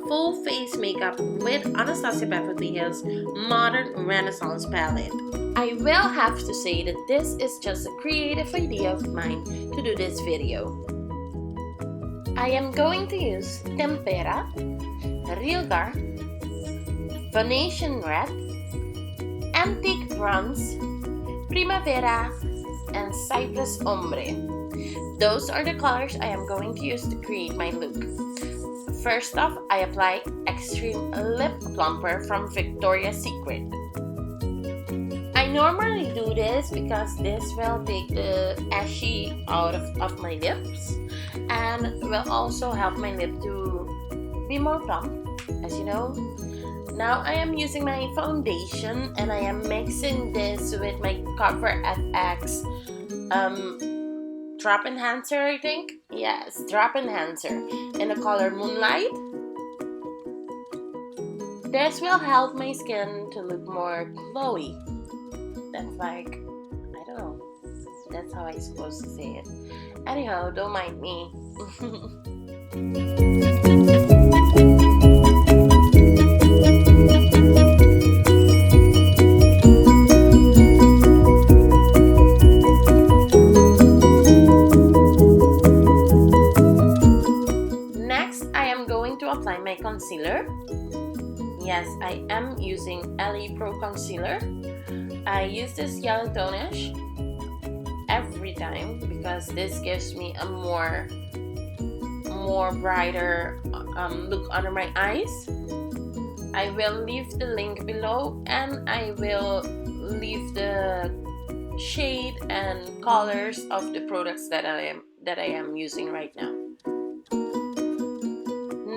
full face makeup with Anastasia Beverly Hills Modern Renaissance palette. I will have to say that this is just a creative idea of mine to do this video. I am going to use Tempera, Real Dark, Venetian Red, Antique Bronze, Primavera, and Cypress Ombre. Those are the colors I am going to use to create my look. First off, I apply Extreme Lip Plumper from Victoria's Secret. I normally do this because this will take the ashy out of my lips and will also help my lip to be more plump, as you know. Now I am using my foundation and I am mixing this with my Cover FX Drop Enhancer, I think. Yes, Drop Enhancer in the color Moonlight. This will help my skin to look more glowy. That's like, I don't know, that's how I'm supposed to say it. Anyhow, don't mind me. Apply my concealer. Yes, I am using Eyebrow concealer. I use this yellow tonish every time because this gives me a more brighter look under my eyes. I will leave the link below and I will leave the shade and colors of the products that I am using right now.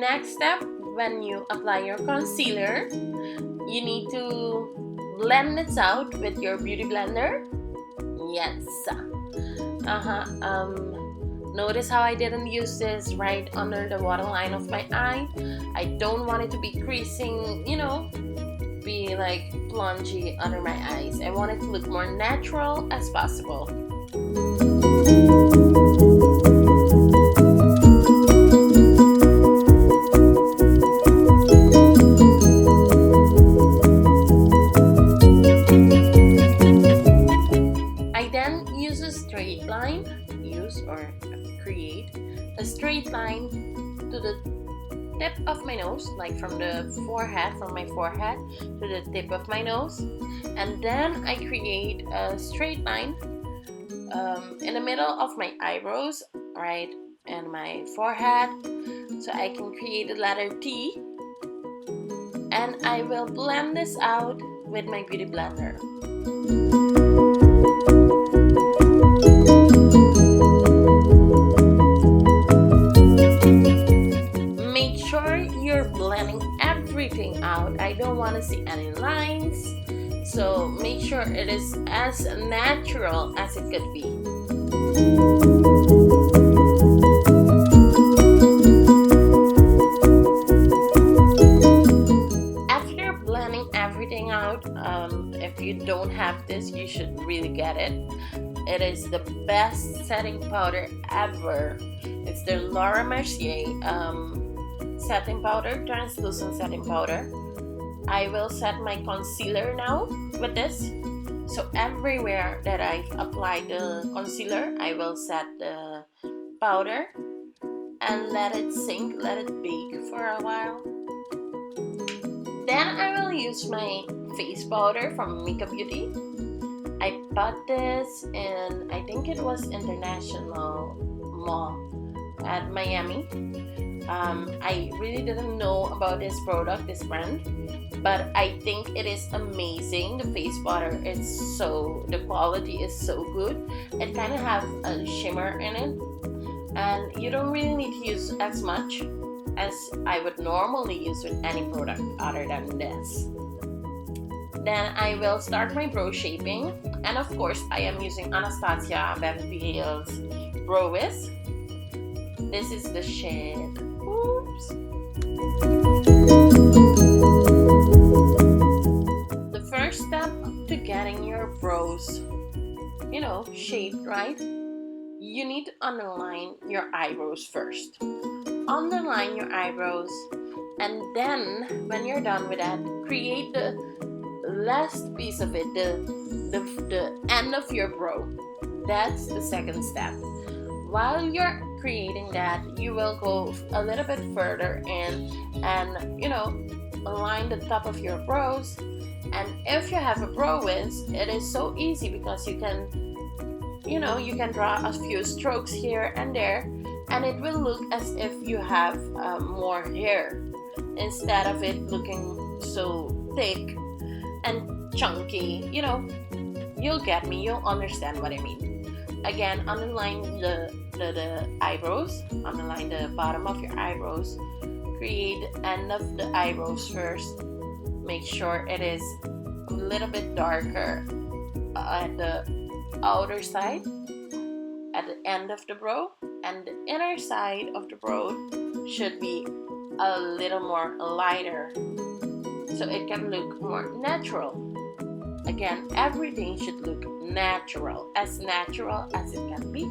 Next step, when you apply your concealer, you need to blend it out with your beauty blender. Yes. Notice how I didn't use this right under the waterline of my eye. I don't want it to be creasing, you know, be like plungy under my eyes. I want it to look more natural as possible. Create a straight line to the tip of my nose, like from my forehead to the tip of my nose, and then I create a straight line in the middle of my eyebrows, right, and my forehead, so I can create the letter T, and I will blend this out with my beauty blender. You're blending everything out. I don't want to see any lines, so make sure it is as natural as it could be. After blending everything out, if you don't have this, you should really get it. It is the best setting powder ever. It's the Laura Mercier setting powder, translucent setting powder. I will set my concealer now with this. So everywhere that I've applied the concealer, I will set the powder and let it sink, let it bake for a while. Then I will use my face powder from Makeup Beauty. I bought this in, I think it was International Mall at Miami. I really didn't know about this product, this brand, but I think it is amazing. The face powder is the quality is so good. It kind of has a shimmer in it, and you don't really need to use as much as I would normally use with any product other than this. Then I will start my brow shaping, and of course I am using Anastasia Beverly Hills Brow Wiz. This is the shade. Oops. The first step to getting your brows, shaped right, you need to underline your eyebrows first. Underline your eyebrows And then when you're done with that, create the last piece of it, the end of your brow. That's the second step. While you're creating that, you will go a little bit further in and align the top of your brows. And if you have a brow wiz, it is so easy because you can draw a few strokes here and there, and it will look as if you have more hair instead of it looking so thick and chunky. You'll get me, you'll understand what I mean. Again, underline the eyebrows, underline the bottom of your eyebrows, create the end of the eyebrows first. Make sure it is a little bit darker at the outer side, at the end of the brow, and the inner side of the brow should be a little more lighter so it can look more natural. Again, everything should look natural as it can be.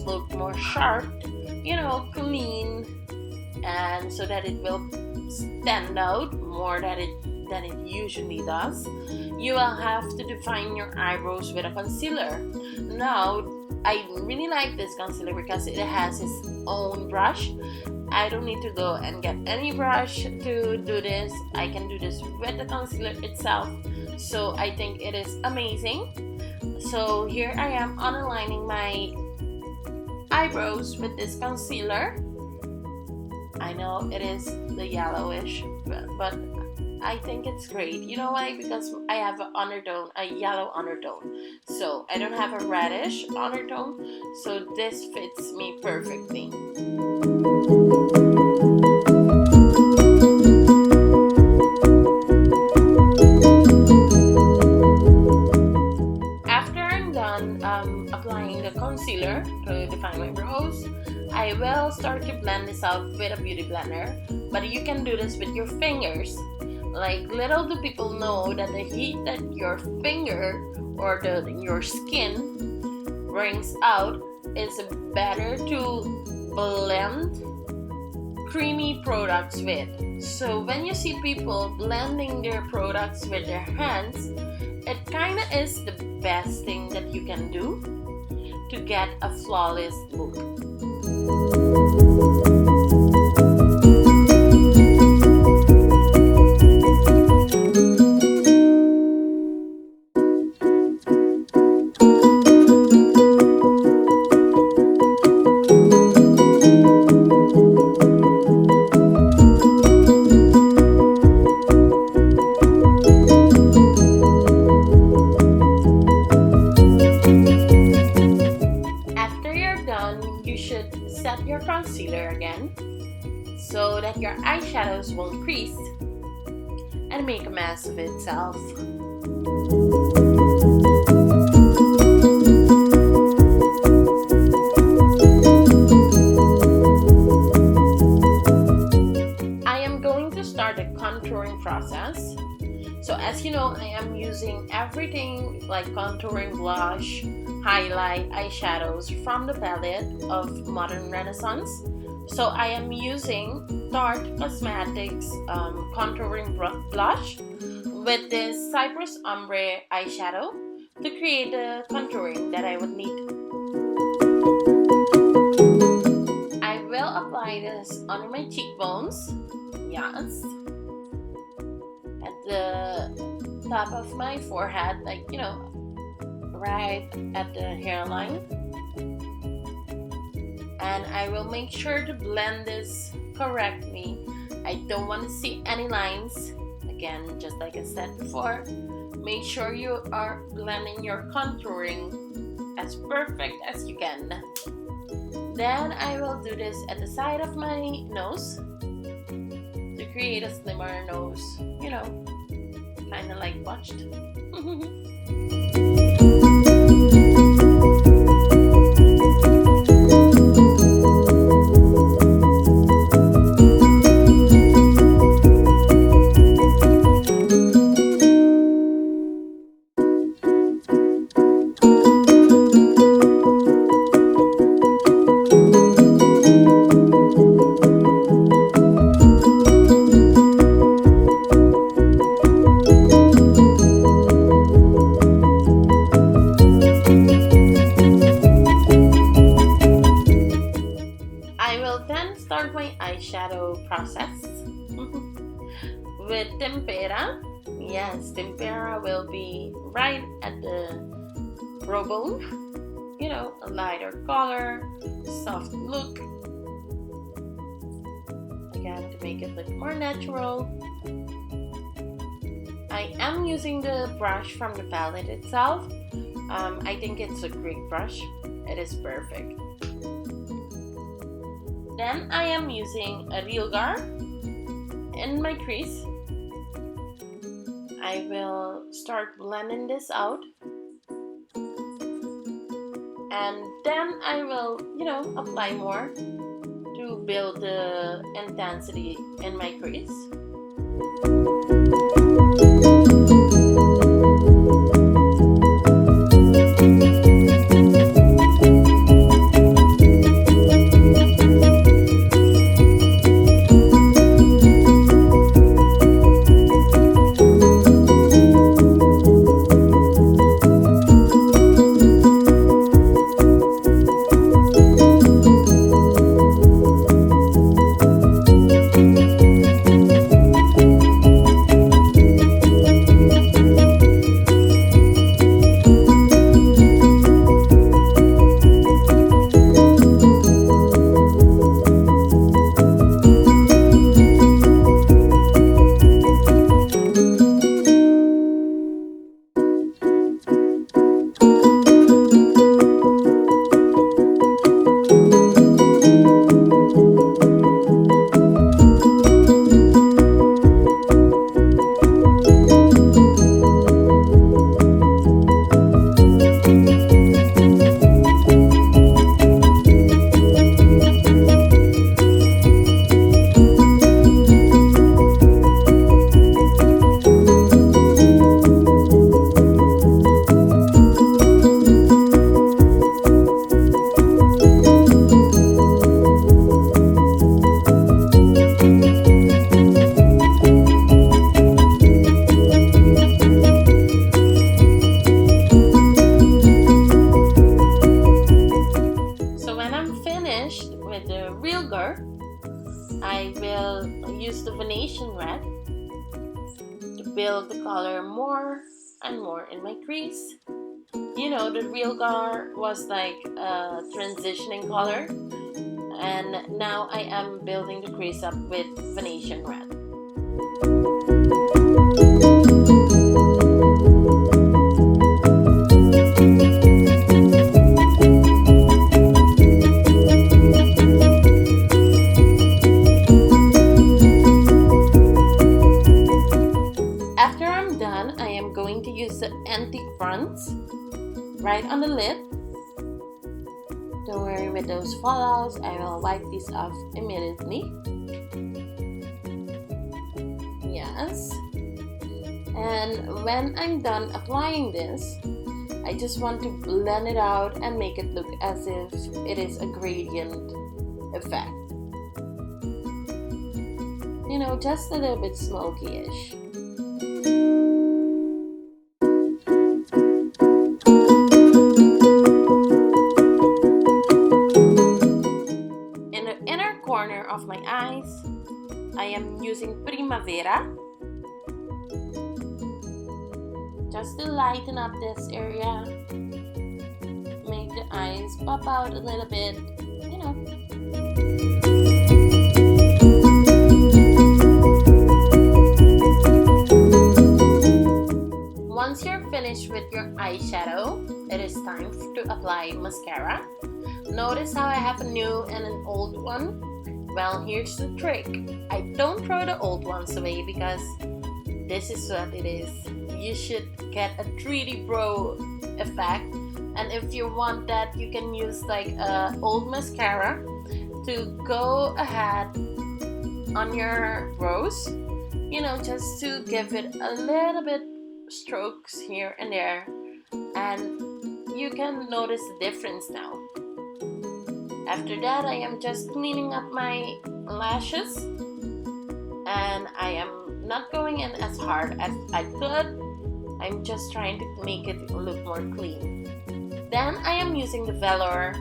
Look more sharp, clean, and so that it will stand out more than it usually does. You will have to define your eyebrows with a concealer. Now, I really like this concealer because it has its own brush. I don't need to go and get any brush to do this. I can do this with the concealer itself. So I think it is amazing. So here I am underlining my eyebrows with this concealer. I know it is the yellowish, but I think it's great. You know why? Because I have a yellow undertone. So I don't have a reddish undertone. So this fits me perfectly. Applying the concealer to define my brows, I will start to blend this out with a beauty blender, but you can do this with your fingers. Like, little do people know that the heat that your finger or your skin brings out is better to blend creamy products with. So when you see people blending their products with their hands, it kind of is the best thing that you can do to get a flawless look. Set your concealer again so that your eyeshadows won't crease and make a mess of itself. I am going to start the contouring process. So as you know, I am using everything like contouring, blush, highlight, eyeshadows from the palette of Modern Renaissance. So I am using Tarte Cosmetics contouring blush with this Cypress Ombre eyeshadow to create the contouring that I would need. is under my cheekbones. Yes. At the top of my forehead, like, right at the hairline. And I will make sure to blend this correctly. I don't want to see any lines. Again, just like I said before, make sure you are blending your contouring as perfect as you can. Then I will do this at the side of my nose to create a slimmer nose, kind of like botched. Start my eyeshadow process with tempera. Yes, tempera will be right at the brow bone. A lighter color, soft look. Again, to make it look more natural. I am using the brush from the palette itself. I think it's a great brush. It is perfect. Then I am using a real gar in my crease. I will start blending this out. And then I will, apply more to build the intensity in my crease. I will use the Venetian red to build the color more and more in my crease. The real color was like a transitioning color, and now I am building the crease up with Venetian red. After I'm done, I am going to use the antique fronts right on the lid. Don't worry with those fallouts, I will wipe these off immediately. Yes. And when I'm done applying this, I just want to blend it out and make it look as if it is a gradient effect. Just a little bit smoky-ish. of my eyes. I am using Primavera just to lighten up this area, make the eyes pop out a little bit, you know. Once you're finished with your eyeshadow, it is time to apply mascara. Notice how I have a new and an old one? Well, here's the trick. I don't throw the old ones away because this is what it is. You should get a 3D brow effect, and if you want that, you can use like a old mascara to go ahead on your brows, you know, just to give it a little bit strokes here and there, and you can notice the difference now. After that, I am just cleaning up my lashes, and I am not going in as hard as I could. I'm just trying to make it look more clean. Then I am using the velour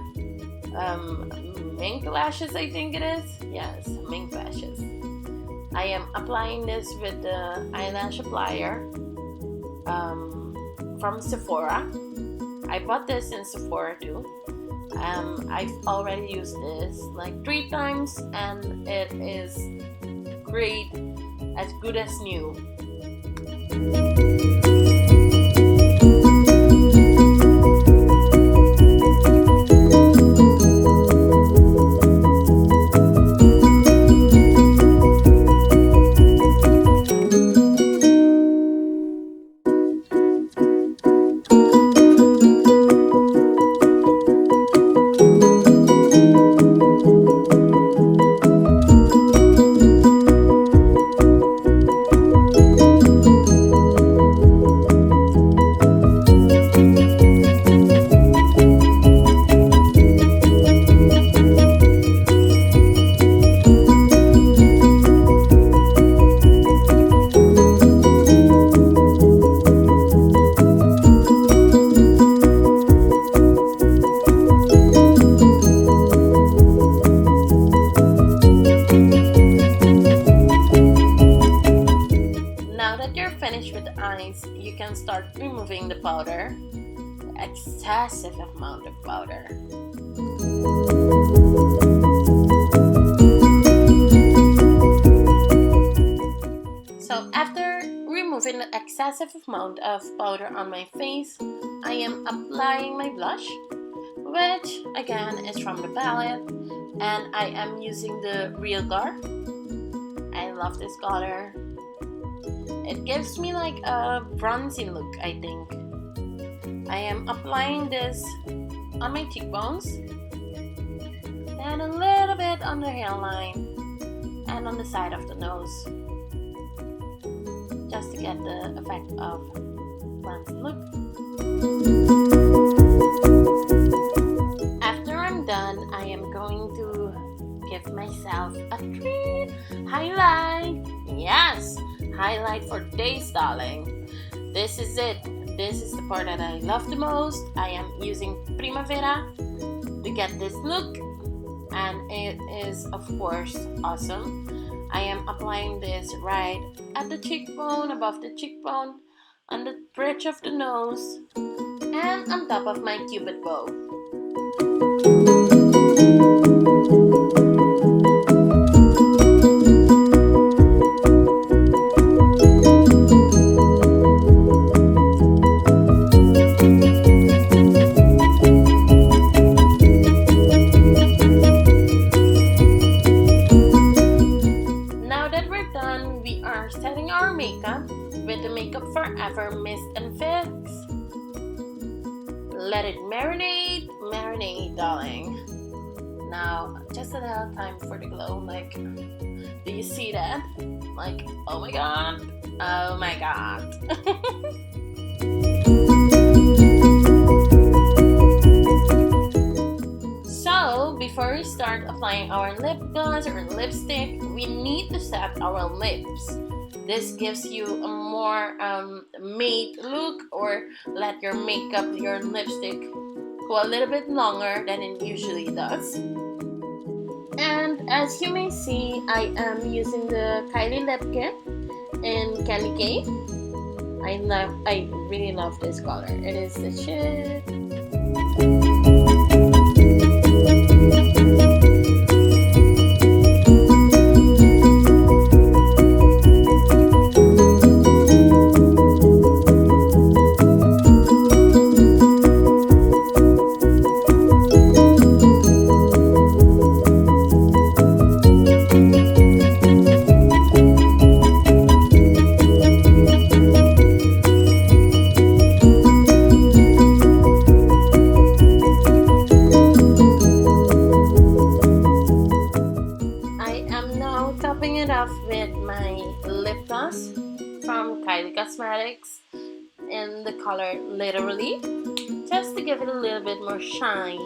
mink lashes, I think it is. Yes, mink lashes. I am applying this with the eyelash applier from Sephora. I bought this in Sephora too. I've already used this like 3 times, and it is great, as good as new. You can start removing the powder, the excessive amount of powder. So after removing the excessive amount of powder on my face, I am applying my blush, which again is from the palette, and I am using the Real Gar. I love this color. It gives me like a bronzy look, I think. I am applying this on my cheekbones, and a little bit on the hairline and on the side of the nose, just to get the effect of bronzy look. After I'm done, I am going to give myself a treat. Highlight! Yes! Highlight for days, darling. This is it. This is the part that I love the most. I am using Primavera to get this look, and it is of course awesome. I am applying this right at the cheekbone, above the cheekbone, on the bridge of the nose, and on top of my cupid bow. Setting our makeup with the Makeup Forever Mist and Fix. Let it marinate, darling. Now, just a little time for the glow. Like, do you see that? Like, oh my god, oh my god. So, before we start applying our lip gloss or lipstick, we need to set our lips. This gives you a more matte look, or let your makeup, your lipstick go a little bit longer than it usually does. And as you may see, I am using the Kylie lip kit in Candy Cake. I really love this color. It is the shit. Topping it off with my lip gloss from Kylie Cosmetics in the color Literally, just to give it a little bit more shine.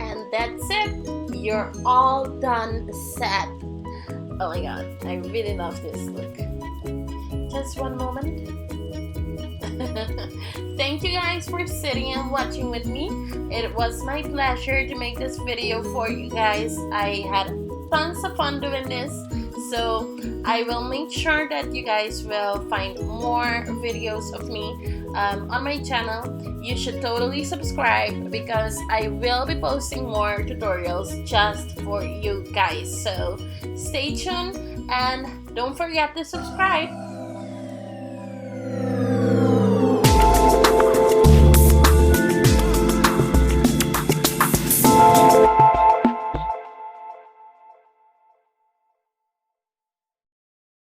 And that's it. You're all done set. Oh my god, I really love this look. Just one moment. Thank you guys for sitting and watching with me. It was my pleasure to make this video for you guys. I had tons of fun doing this, so I will make sure that you guys will find more videos of me on my channel. You should totally subscribe because I will be posting more tutorials just for you guys. So stay tuned and don't forget to subscribe.